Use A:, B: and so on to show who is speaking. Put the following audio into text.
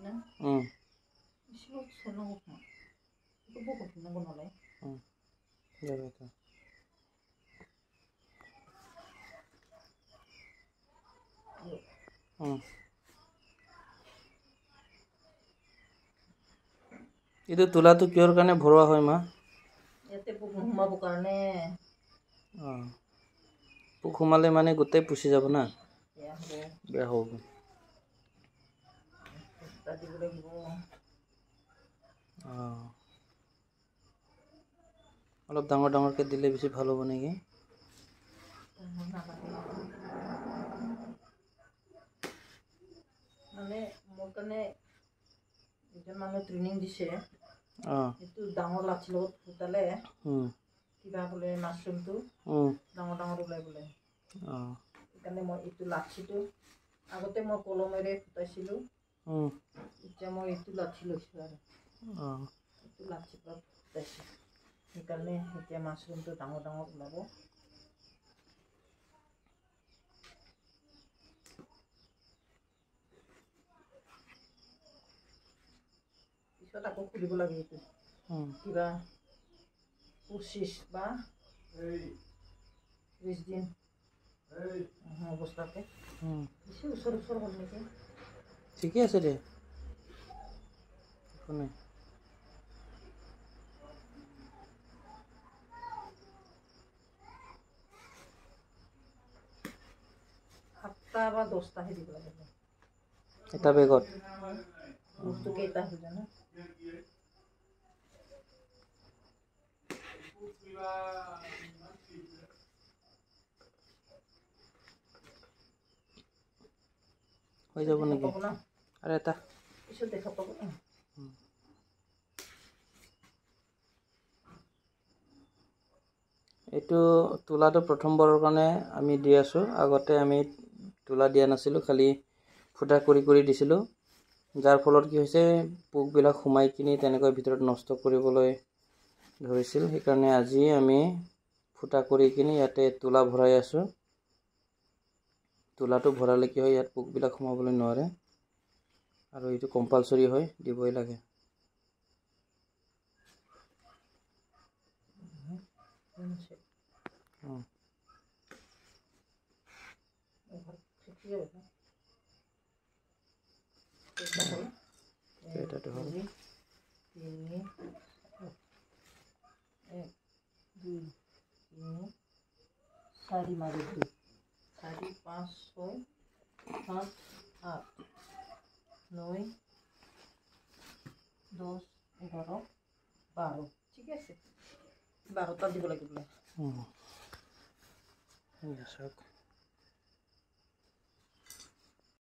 A: না ইসলো সোনা উঠা তো বহুত না বনালে
B: যাবে তো ಇದು ತುಲಾತು ಕ್ಯೂರ್ কাৰণে ভৰোৱা হয় মা
A: এতে পোক হুমাব কাৰণে
B: পোক হুমালে মানে গোটেই পুছি যাব না বেয়া হ'ব অলপ ডাঙৰ ডাঙৰকে দিলে বেছি ভাল হ'ব নেকি
A: মানে মোৰ কাৰণে এজন মানুহ ট্ৰেইনিং দিছে এইটো ডাঙৰ লাঠিৰ লগত ফুটালে কিবা বোলে মাছৰুমটো ডাঙৰ ডাঙৰ ওলাই বোলে সেইকাৰণে মই এইটো লাঠিটো আগতে মই কলমেৰে ফুটাইছিলোঁ এতিয়া মই এইটো লাঠি লৈছোঁ আৰু এইটো লাঠিৰ পৰা ফুটাইছোঁ সেইকাৰণে এতিয়া মাছৰুমটো ডাঙৰ ডাঙৰ ওলাব পিছত আকৌ খুলিব লাগে এইটো কিবা 25 বা 20 দিন অৱস্থাতে বেছি ওচৰ হ'ল নেকি
B: ঠিকে আছে দে একো নাই
A: সাতটা বা 10টাহে দিব লাগে
B: এটা বেগত
A: বস্তু কেইটা হৈ যায় না
B: হৈ যাব নেকি আৰু এটা
A: পিছত দেখা পাব
B: এইটো তুলাটো প্ৰথমবাৰৰ কাৰণে আমি দি আছোঁ আগতে আমি তুলা দিয়া নাছিলোঁ খালি ফুটা কৰি দিছিলোঁ যাৰ ফলত কি হৈছে পোকবিলাক সোমাই কিনি তেনেকৈ ভিতৰত নষ্ট কৰিবলৈ ধৰিছিল সেইকাৰণে আজি আমি ফুটা কৰি কিনি ইয়াতে তুলা ভৰাই আছোঁ তুলাটো ভৰালে কি হয় ইয়াত পোকবিলাক সোমাবলৈ নোৱাৰে আৰু এইটো কম্পালসৰি হয় দিবই লাগে এটাটো হ'ল
A: 1 2 3 4 মাৰি 2 4 5 6 7 8 9 10 11 12 ঠিক আছে 12টা দিব লাগিব